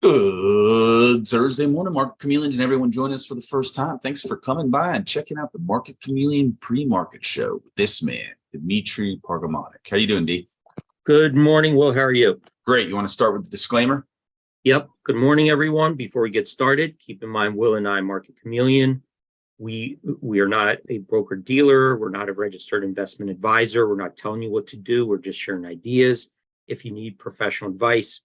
Good Thursday morning, Market Chameleons, and everyone joining us for the first time. Thanks for coming by and checking out the Market Chameleon pre-market show with this man, Dmitry Pargomanik. How you doing, D? Good morning, Will. How are you? Great. You want to start with the disclaimer? Yep. Good morning, everyone. Before we get started, keep in mind, Will and I, Market Chameleon, we are not a broker dealer. We're not a registered investment advisor. We're not telling you what to do. We're just sharing ideas. If you need professional advice,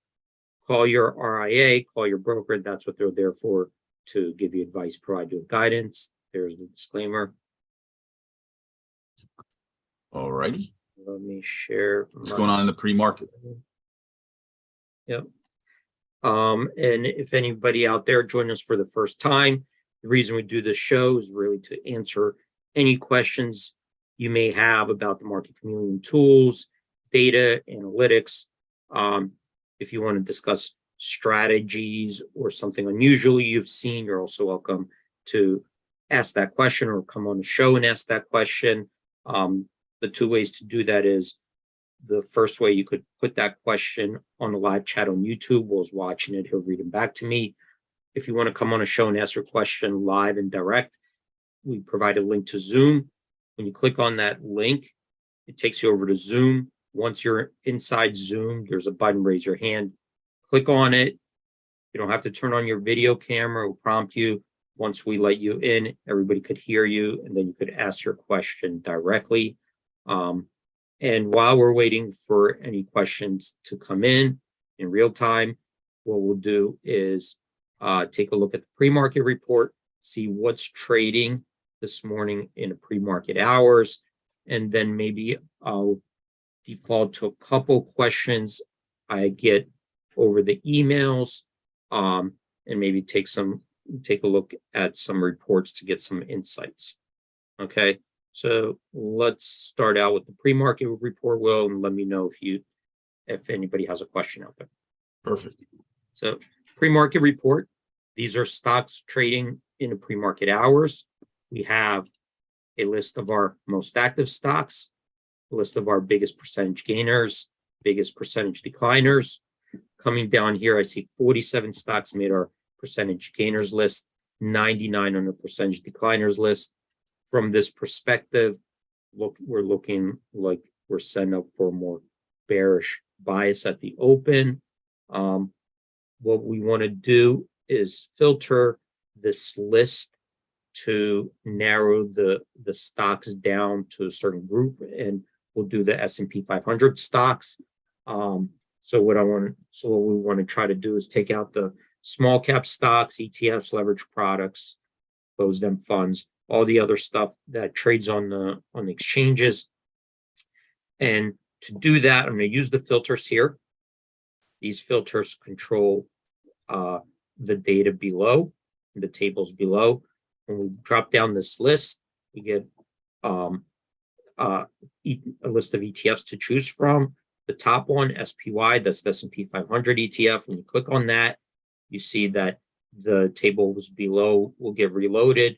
call your RIA, call your broker. That's what they're there for, to give you advice, provide you with guidance. There's the disclaimer. All righty. Let me share. What's going on in the pre-market? Yep. And if anybody out there joining us for the first time, the reason we do this show is really to answer any questions you may have about the Market Chameleon tools, data, analytics. If you want to discuss strategies or something unusual you've seen, you're also welcome to ask that question or come on the show and ask that question. The two ways to do that is, the first way, you could put that question on the live chat on YouTube. Will's watching it. He'll read them back to me. If you want to come on a show and ask your question live and direct, we provide a link to Zoom. When you click on that link, it takes you over to Zoom. Once you're inside Zoom, there's a button, raise your hand. Click on it. You don't have to turn on your video camera. It will prompt you. Once we let you in, everybody could hear you, and then you could ask your question directly. And while we're waiting for any questions to come in real time, what we'll do is take a look at the pre-market report, see what's trading this morning in the pre-market hours, and then maybe I'll default to a couple questions I get over the emails, and maybe take a look at some reports to get some insights. Okay, so let's start out with the pre-market report, Will, and let me know if anybody has a question out there. Perfect. So pre-market report, these are stocks trading in the pre-market hours. We have a list of our most active stocks, a list of our biggest percentage gainers, biggest percentage decliners. Coming down here, I see 47 stocks made our percentage gainers list, 99 on the percentage decliners list. From this perspective, we're looking like we're setting up for a more bearish bias at the open. What we want to do is filter this list to narrow the stocks down to a certain group, and we'll do the S&P 500 stocks. So what we want to try to do is take out the small cap stocks, ETFs, leverage products, closed-end funds, all the other stuff that trades on the exchanges. And to do that, I'm going to use the filters here. These filters control the data below, the tables below. When we drop down this list, we get a list of ETFs to choose from. The top one, SPY, that's the S&P 500 ETF. When you click on that, you see that the tables below will get reloaded.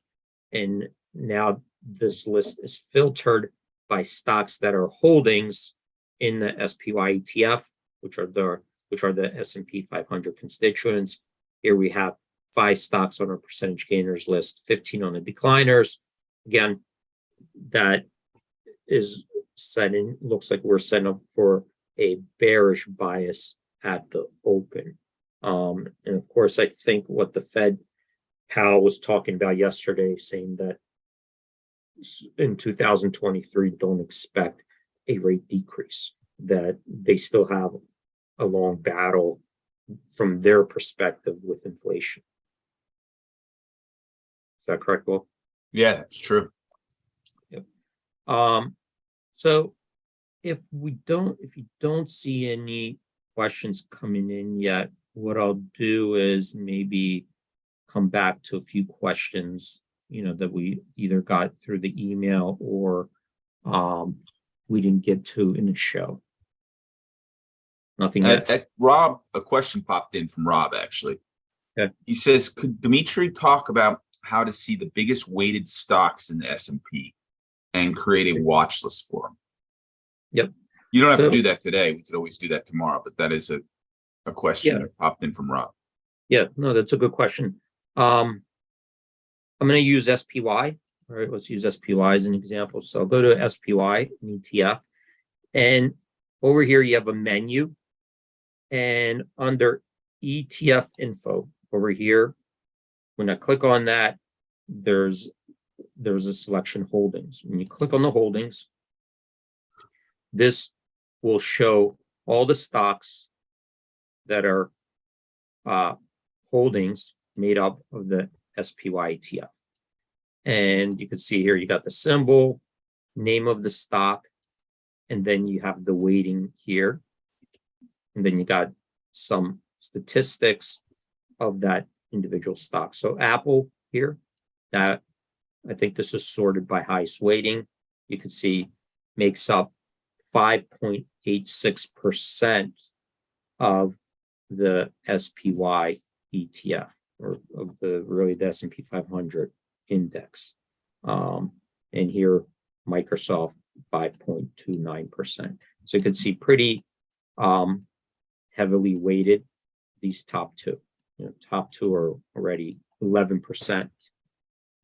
And now this list is filtered by stocks that are holdings in the SPY ETF, which are the S&P 500 constituents. Here we have 5 stocks on our percentage gainers list, 15 on the decliners. Again, that is setting, looks like we're setting up for a bearish bias at the open. And of course, I think what the Fed Powell was talking about yesterday, saying that in 2023, don't expect a rate decrease, that they still have a long battle from their perspective with inflation. Is that correct, Will? Yeah, that's true. Yep. So if you don't see any questions coming in yet, what I'll do is maybe come back to a few questions, that we either got through the email or we didn't get to in the show. Nothing yet. Rob, a question popped in from Rob, actually. Okay. He says, could Dmitry talk about how to see the biggest weighted stocks in the S&P and create a watch list for them? Yep. You don't have to do that today. We could always do that tomorrow, but that is a question that popped in from Rob. Yeah, no, that's a good question. I'm going to use SPY. All right, let's use SPY as an example. So I'll go to SPY, an ETF, and over here you have a menu, and under ETF info over here, when I click on that, there's a selection holdings. When you click on the holdings, this will show all the stocks that are holdings made up of the SPY ETF. And you can see here, you got the symbol, name of the stock, and then you have the weighting here. And then you got some statistics of that individual stock. So Apple here, that I think this is sorted by highest weighting. You can see makes up 5.86% of the SPY ETF, or of the S&P 500 index. And here, Microsoft 5.29%. So you can see pretty heavily weighted, these top two. Top two are already 11%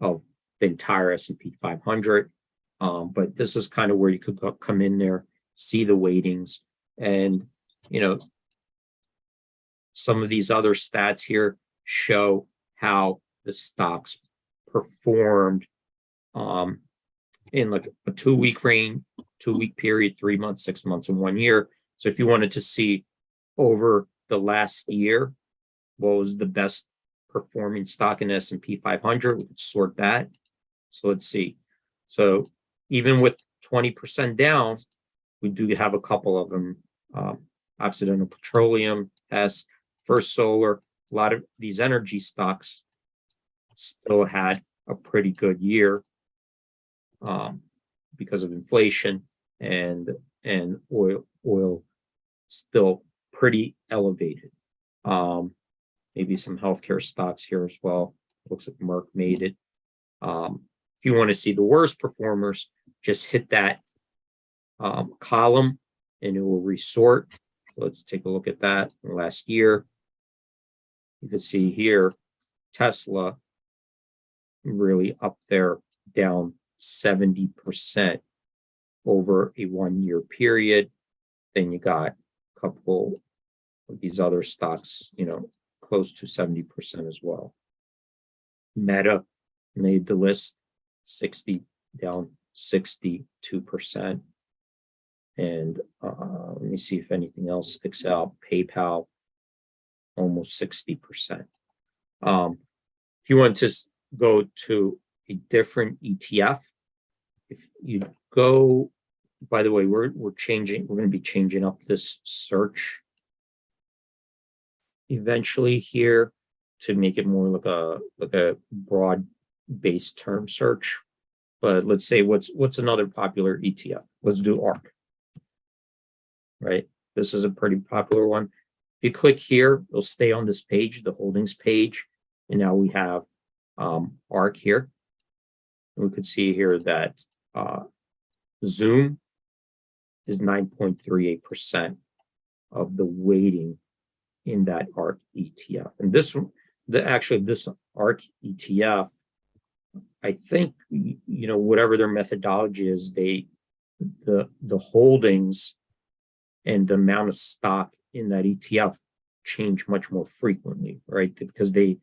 of the entire S&P 500. But this is kind of where you could come in there, see the weightings, and some of these other stats here show how the stocks performed in like a 2-week range, 2-week period, 3 months, 6 months, and 1 year. So if you wanted to see over the last year what was the best performing stock in S&P 500, we could sort that. So let's see. So even with 20% down, we do have a couple of them. Occidental Petroleum, First Solar, a lot of these energy stocks still had a pretty good year because of inflation, and oil still pretty elevated. Maybe some healthcare stocks here as well. Looks like Merck made it. If you want to see the worst performers, just hit that column and it will resort. Let's take a look at that last year. You can see here, Tesla really up there, down 70% over a 1-year period. Then you got a couple of these other stocks, close to 70% as well. Meta made the list, down 62%. And let me see if anything else sticks out. PayPal, almost 60%. If you want to go to a different ETF, if you go, by the way, we're going to be changing up this search eventually here to make it more like a broad-based term search. But let's say what's another popular ETF? Let's do ARK. Right, this is a pretty popular one. If you click here, it'll stay on this page, the holdings page, and now we have ARK here. And we could see here that Zoom is 9.38% of the weighting in that ARK ETF. And this ARK ETF, I think, whatever their methodology is, the holdings and the amount of stock in that ETF change much more frequently, right? Because they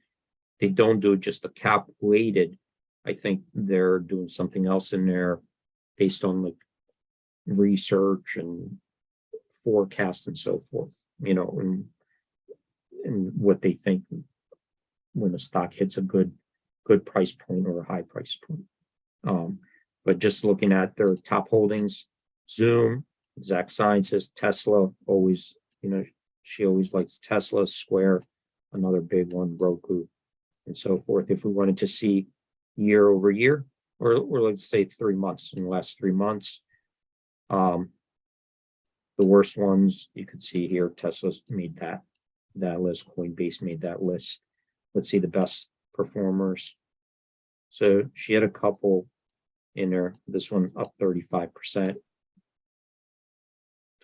don't do just a cap weighted. I think they're doing something else in there based on like research and forecast and so forth, and what they think when the stock hits a good price point or a high price point. But just looking at their top holdings, Zoom, Exact Sciences, Tesla, always, she always likes Tesla, Square, another big one, Roku, and so forth. If we wanted to see year over year, or let's say 3 months, in the last 3 months, the worst ones you could see here, Tesla's made that list, Coinbase made that list. Let's see the best performers. So she had a couple in there. This one up 35%.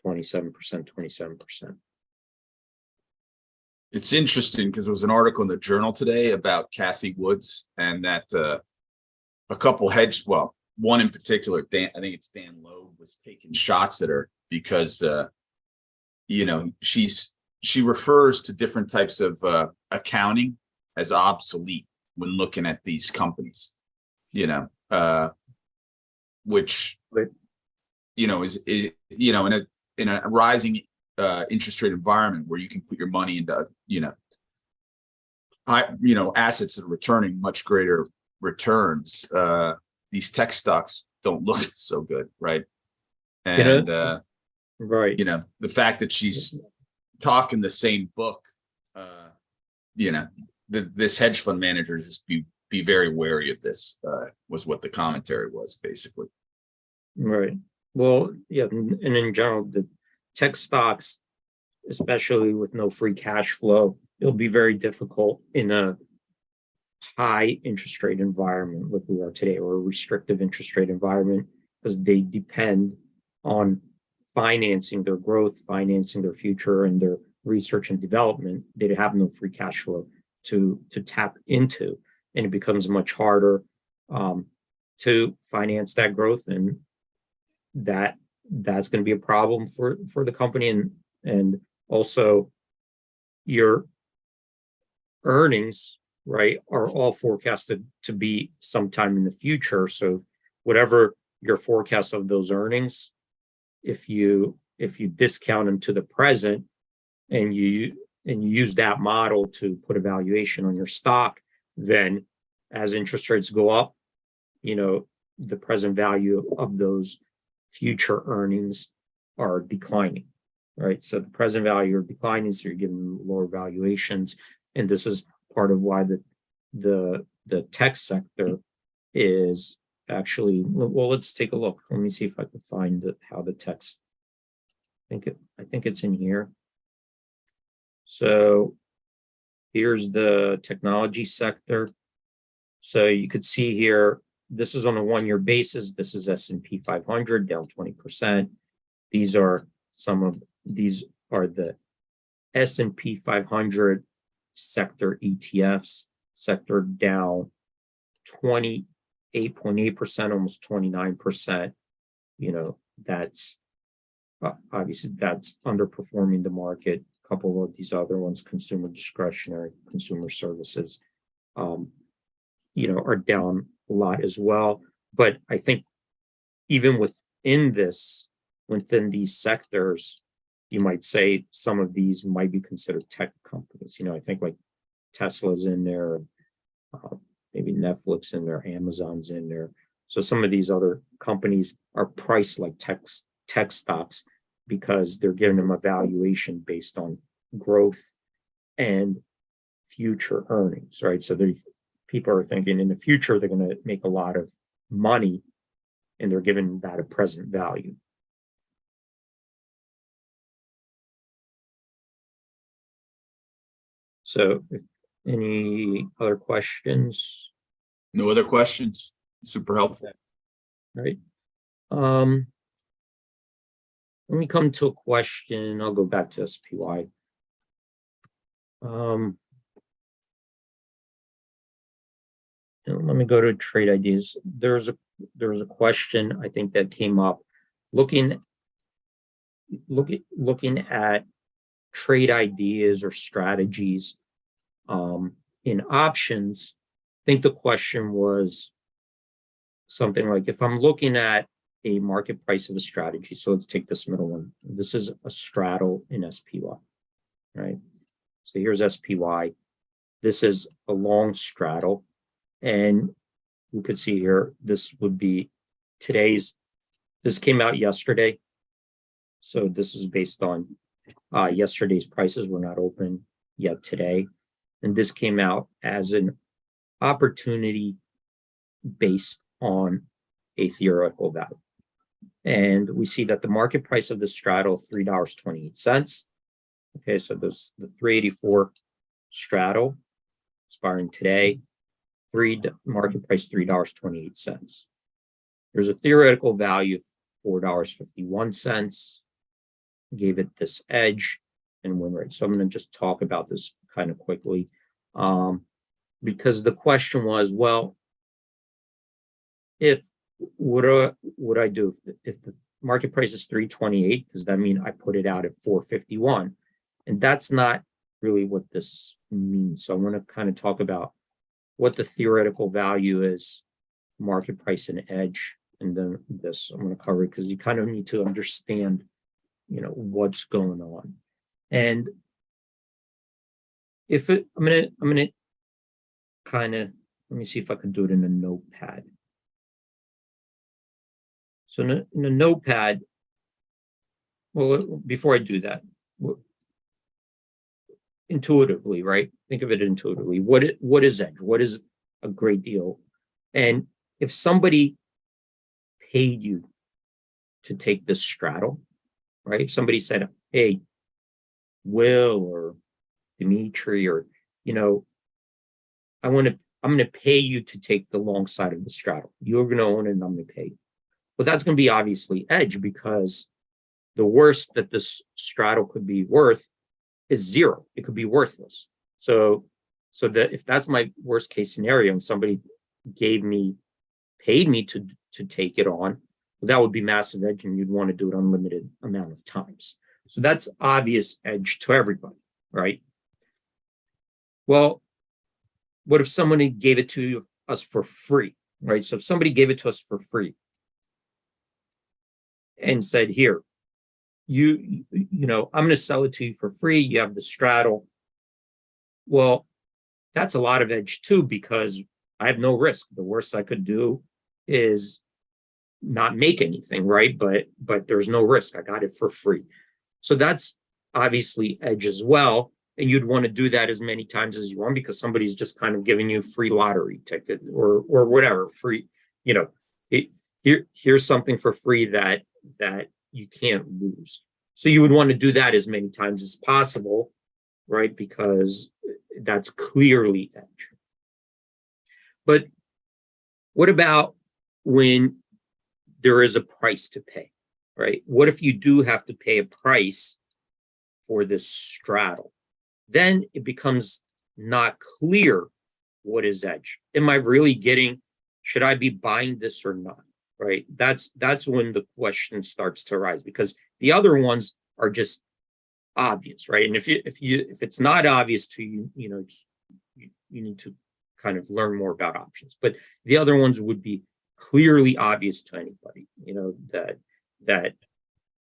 27%. It's interesting because there was an article in the Journal today about Kathy Woods, and that a couple well, one in particular, Dan, I think it's Dan Loeb, was taking shots at her because you know, she refers to different types of accounting as obsolete when looking at these companies, you know, which, you know, is you know, in a rising interest rate environment where you can put your money into, you know, assets that are returning much greater returns. These tech stocks don't look so good, right? And right. you know, the fact that she's talking the same book, you know, this hedge fund manager just be very wary of this, was what the commentary was basically. Right. Well, yeah, and in general, the tech stocks, especially with no free cash flow, it'll be very difficult in a high interest rate environment like we are today, or a restrictive interest rate environment, because they depend on financing their growth, financing their future, and their research and development. They have no free cash flow to tap into, and it becomes much harder to finance that growth, and that's going to be a problem for the company, and also your earnings, right, are all forecasted to be sometime in the future. So whatever your forecast of those earnings, if you discount them to the present, and you use that model to put a valuation on your stock, then as interest rates go up, you know, the present value of those future earnings are declining, right? So the present value are declining, so you're getting lower valuations, and this is part of why the tech sector is actually, well, let's take a look. Let me see if I can find how the text. I think it's in here. So here's the technology sector. So you could see here, this is on a 1-year basis. This is S&P 500 down 20%. These are the S&P 500 sector ETFs, sector down 28.8%, almost 29%. You know, that's obviously that's underperforming the market. A couple of these other ones, consumer discretionary, consumer services, you know, are down a lot as well. But I think even within these sectors, you might say some of these might be considered tech companies. You know, I think like Tesla's in there, maybe Netflix in there, Amazon's in there. So some of these other companies are priced like tech stocks because they're giving them a valuation based on growth and future earnings, right? So people are thinking in the future they're going to make a lot of money, and they're giving that a present value. So if any other questions? No other questions. Super helpful. Right. Let me come to a question. I'll go back to SPY. Let me go to trade ideas. There's a question I think that came up, looking at trade ideas or strategies in options. I think the question was something like, if I'm looking at a market price of a strategy, so let's take this middle one. This is a straddle in SPY, right? So here's SPY. This is a long straddle, and you could see here, this would be this came out yesterday. So this is based on yesterday's prices. We're not open yet today. And this came out as an opportunity based on a theoretical value. And we see that the market price of the straddle, $3.28. Okay, so there's the 384 straddle expiring today, market price $3.28. There's a theoretical value of $4.51. Gave it this edge, and win rate. So I'm going to just talk about this kind of quickly, because the question was, well, if what I do if the market price is 328? Does that mean I put it out at 451? And that's not really what this means. So I want to kind of talk about what the theoretical value is, market price and edge, and then this I'm going to cover because you kind of need to understand, what's going on. And I'm gonna kind of, let me see if I can do it in a notepad. So in a notepad, well, before I do that, intuitively, right? Think of it intuitively. What is edge? What is a great deal? And if somebody paid you to take this straddle, right? If somebody said, hey, Will or Dimitri, or, I'm going to pay you to take the long side of the straddle. You're going to own it and I'm going to pay you. Well, that's going to be obviously edge, because the worst that this straddle could be worth is zero. It could be worthless. So that if that's my worst case scenario and somebody paid me to take it on, well, that would be massive edge, and you'd want to do it unlimited amount of times. So that's obvious edge to everybody, right? Well, what if somebody gave it to us for free, right? So if somebody gave it to us for free and said, here, I'm going to sell it to you for free. You have the straddle. Well, that's a lot of edge too, because I have no risk. The worst I could do is not make anything, right? But there's no risk. I got it for free. So that's obviously edge as well. And you'd want to do that as many times as you want, because somebody's just kind of giving you a free lottery ticket or whatever, free, here's something for free that you can't lose. So you would want to do that as many times as possible, right? Because that's clearly edge. But what about when there is a price to pay, right? What if you do have to pay a price for this straddle? Then it becomes not clear what is edge. Am I really should I be buying this or not, right? That's when the question starts to arise, because the other ones are just obvious, right? And if it's not obvious to you, you need to kind of learn more about options. But the other ones would be clearly obvious to anybody, that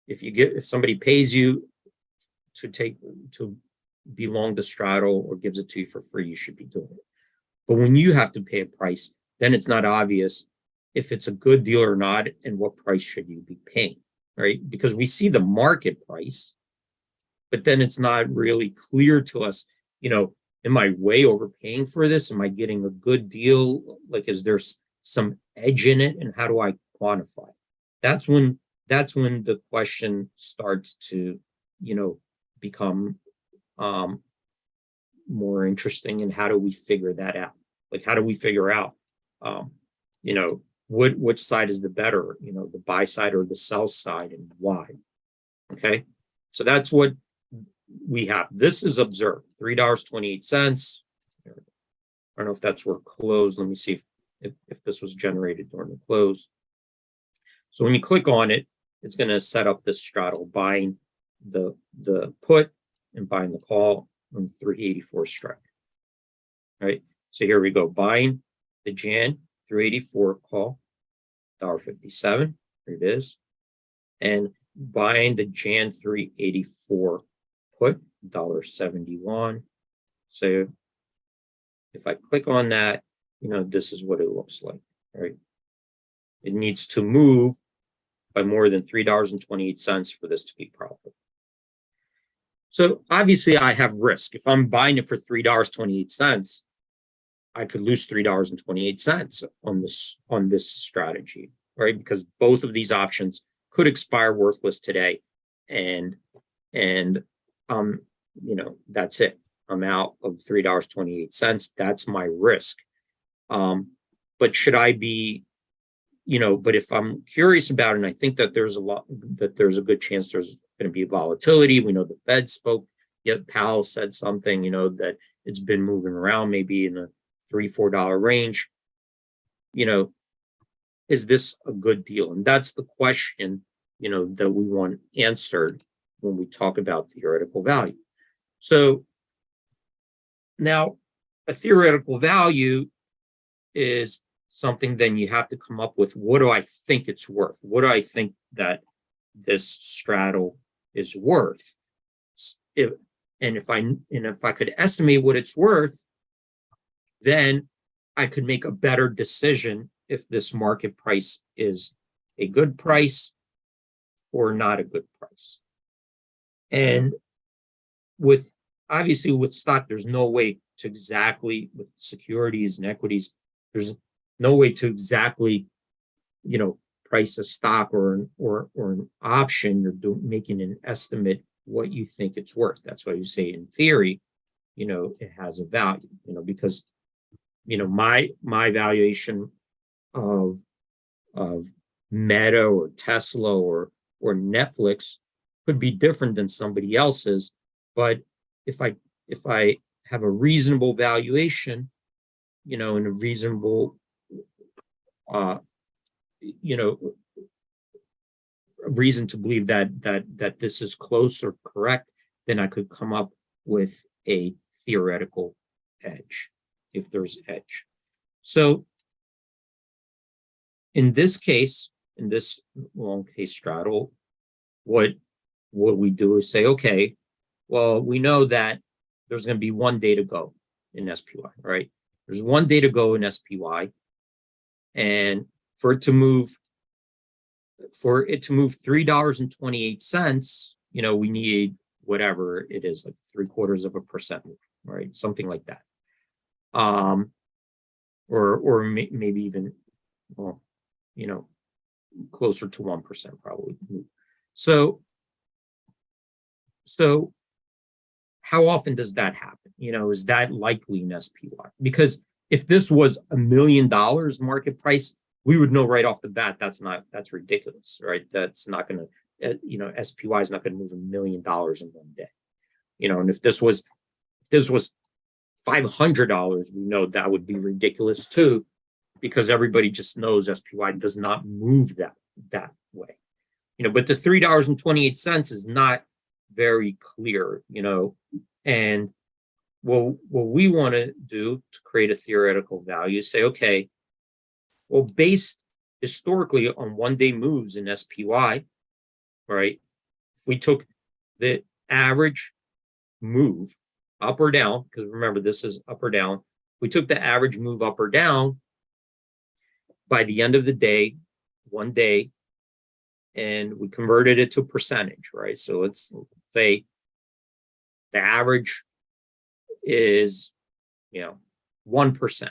if somebody pays you to be long the straddle or gives it to you for free, you should be doing it. But when you have to pay a price, then it's not obvious if it's a good deal or not, and what price should you be paying, right? Because we see the market price, but then it's not really clear to us, am I way overpaying for this? Am I getting a good deal? Like, is there some edge in it, and how do I quantify? That's when the question starts to, become more interesting. And how do we figure that out? Like, how do we figure out, which side is the better, the buy side or the sell side, and why? Okay, so that's what we have. This is observed, $3.28. I don't know if that's where close. Let me see if this was generated during the close. So when you click on it, it's going to set up this straddle, buying the put and buying the call on 384 strike. All right. So here we go, buying the Jan 384 call, $1.57. Here it is. And buying the Jan 384 put, $1.71. So if I click on that, this is what it looks like, right? It needs to move by more than $3.28 for this to be profitable. So obviously I have risk. If I'm buying it for $3.28, I could lose $3.28 on this strategy, right? Because both of these options could expire worthless today, and that's it. I'm out of $3.28. That's my risk. But should I be, but if I'm curious about it, and I think that there's a good chance there's going to be volatility. We know the Fed spoke yet Powell said something, that it's been moving around maybe in the $3-4 range. Is this a good deal? And that's the question, that we want answered when we talk about theoretical value. So now a theoretical value is something then you have to come up with, what do I think it's worth? What do I think that this straddle is worth? If I could estimate what it's worth, then I could make a better decision if this market price is a good price or not a good price. And obviously with stock, there's no way to exactly, with securities and equities, there's no way to exactly, price a stock or an option. You're making an estimate what you think it's worth. That's why you say in theory, it has a value, because, my valuation of Meta or Tesla or Netflix could be different than somebody else's. But if I have a reasonable valuation, and a reasonable, reason to believe that this is close or correct, then I could come up with a theoretical edge, if there's edge. So in this case, in this long case straddle, what we do is say, okay, well, we know that there's going to be 1 day to go in SPY, right? There's 1 day to go in SPY, and for it to move $3.28, we need whatever it is, like 0.75% move, right? Something like that. Or maybe even, well, closer to 1% probably. So how often does that happen? Is that likely in SPY? Because if this was $1 million market price, we would know right off the bat that's ridiculous, right? That's not going to, SPY is not going to move $1 million in 1 day. And if this was $500, we know that would be ridiculous too, because everybody just knows SPY does not move that way. But the $3.28 is not very clear, and what we want to do to create a theoretical value is say, okay, well, based historically on 1 day moves in SPY, right? If we took the average move up or down, because remember, this is up or down. If we took the average move up or down by the end of the day, 1 day, and we converted it to a percentage, right? So let's say the average is, 1%,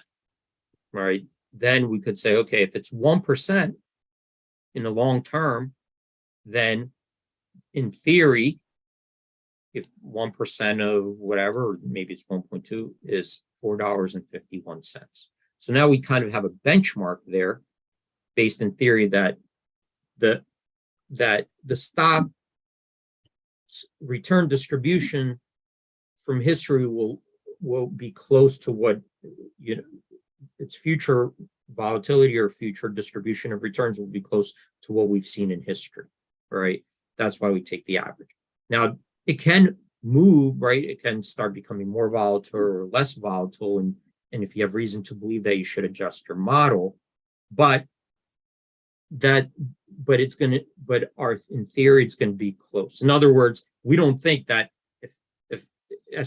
right? Then we could say, okay, if it's 1% in the long term, then in theory, if 1% of whatever, maybe it's 1.2, is $4.51. So now we kind of have a benchmark there based in theory that the stock return distribution from history will be close to what its future volatility or future distribution of returns will be close to what we've seen in history, right? That's why we take the average. Now it can move, right? It can start becoming more volatile or less volatile, and if you have reason to believe that, you should adjust your model, but in theory, it's going to be close. In other words, we don't think that if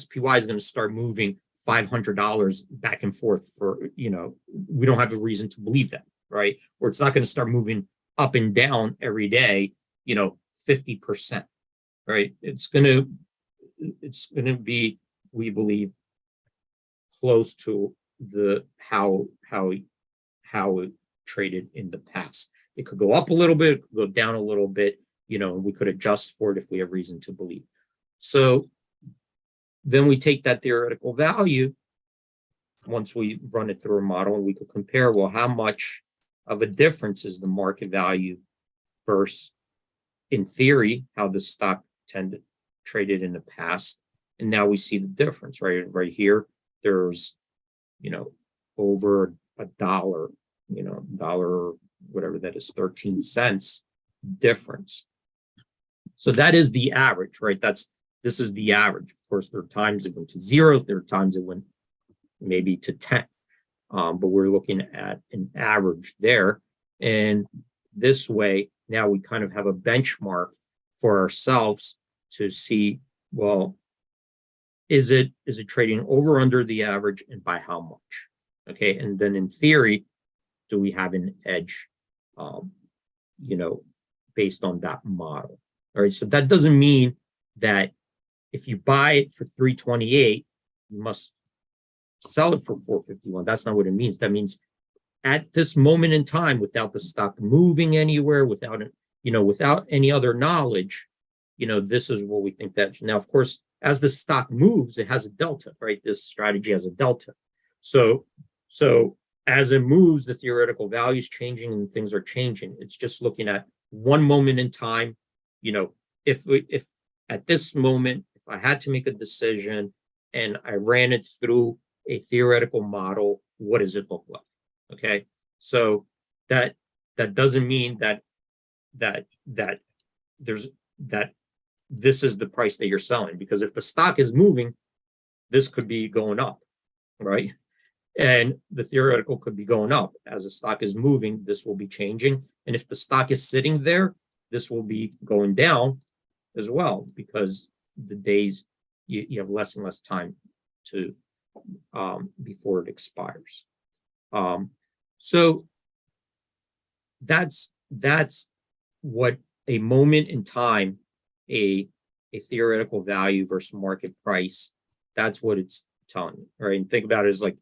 SPY is going to start moving $500 back and forth we don't have a reason to believe that, right? Or it's not going to start moving up and down every day, 50%, right? It's going to be, we believe, close to how it traded in the past. It could go up a little bit, it could go down a little bit, we could adjust for it if we have reason to believe. So then we take that theoretical value, once we run it through a model, and we could compare, well, how much of a difference is the market value versus, in theory, how the stock traded in the past, And now we see the difference, right? Right here, there's, over $1, dollar, whatever that is, 13 cents difference. So that is the average, right? This is the average. Of course, there are times it went to 0. There are times it went maybe to 10. But we're looking at an average there. And this way, now we kind of have a benchmark for ourselves to see, well, is it trading over under the average, and by how much? Okay. And then in theory, do we have an edge, based on that model? All right. So that doesn't mean that if you buy it for 328, you must sell it for 451. That's not what it means. That means at this moment in time, without the stock moving anywhere, without any other knowledge, this is what we think that. Now, of course, as the stock moves, it has a delta, right? This strategy has a delta. So as it moves, the theoretical value is changing and things are changing. It's just looking at one moment in time. If at this moment, if I had to make a decision and I ran it through a theoretical model, what does it look like? Okay, so that doesn't mean that this is the price that you're selling, because if the stock is moving, this could be going up, right? And the theoretical could be going up. As the stock is moving, this will be changing. And if the stock is sitting there, this will be going down as well, because the days you have less and less time to before it expires. So that's what a moment in time, a theoretical value versus market price, that's what it's telling you, right? And think about it as like,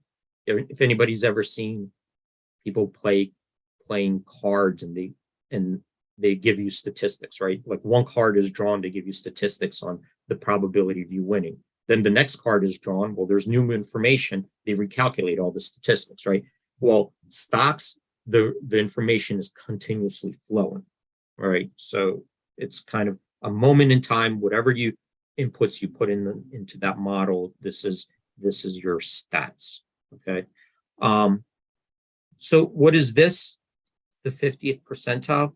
if anybody's ever seen people playing cards and they give you statistics, right? Like one card is drawn to give you statistics on the probability of you winning. Then the next card is drawn. Well, there's new information. They recalculate all the statistics, right? Well, stocks, the information is continuously flowing, right? So it's kind of a moment in time. Whatever inputs you put into that model, this is your stats. Okay. So what is this? The 50th percentile?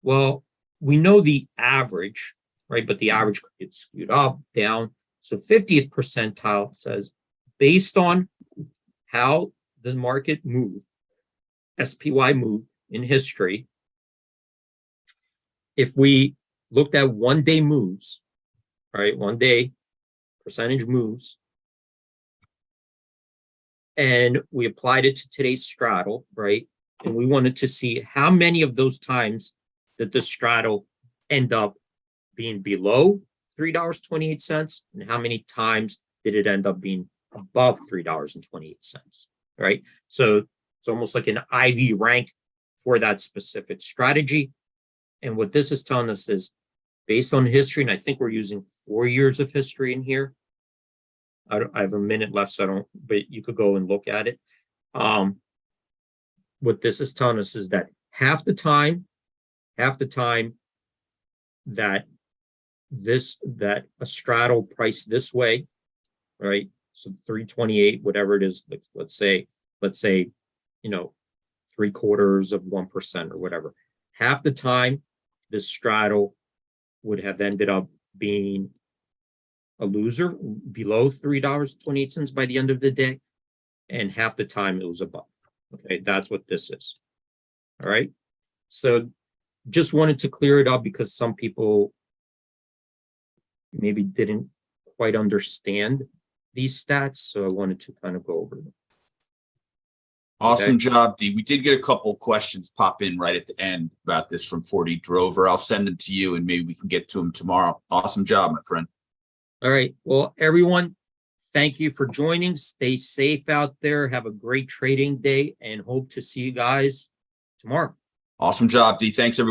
Well, we know the average, right? But the average could get skewed up, down. So 50th percentile says, based on how the market moved, SPY moved in history, if we looked at 1 day moves, right? 1 day percentage moves, and we applied it to today's straddle, right? And we wanted to see how many of those times did the straddle end up being below $3.28, and how many times did it end up being above $3.28, right? So it's almost like an IV rank for that specific strategy. And what this is telling us is, based on history, and I think we're using 4 years of history in here. I have a minute left, but you could go and look at it. What this is telling us is that half the time that a straddle priced this way, right? So 328, whatever it is, let's say, 0.75% or whatever. Half the time, this straddle would have ended up being a loser, below $3.28 by the end of the day, and half the time it was above. Okay, that's what this is. All right. So just wanted to clear it up, because some people maybe didn't quite understand these stats. So I wanted to kind of go over them. Awesome job, D. We did get a couple questions pop in right at the end about this from 40 Drover. I'll send them to you and maybe we can get to them tomorrow. Awesome job, my friend. All right. Well, everyone, thank you for joining. Stay safe out there. Have a great trading day, and hope to see you guys tomorrow. Awesome job, D. Thanks, everyone.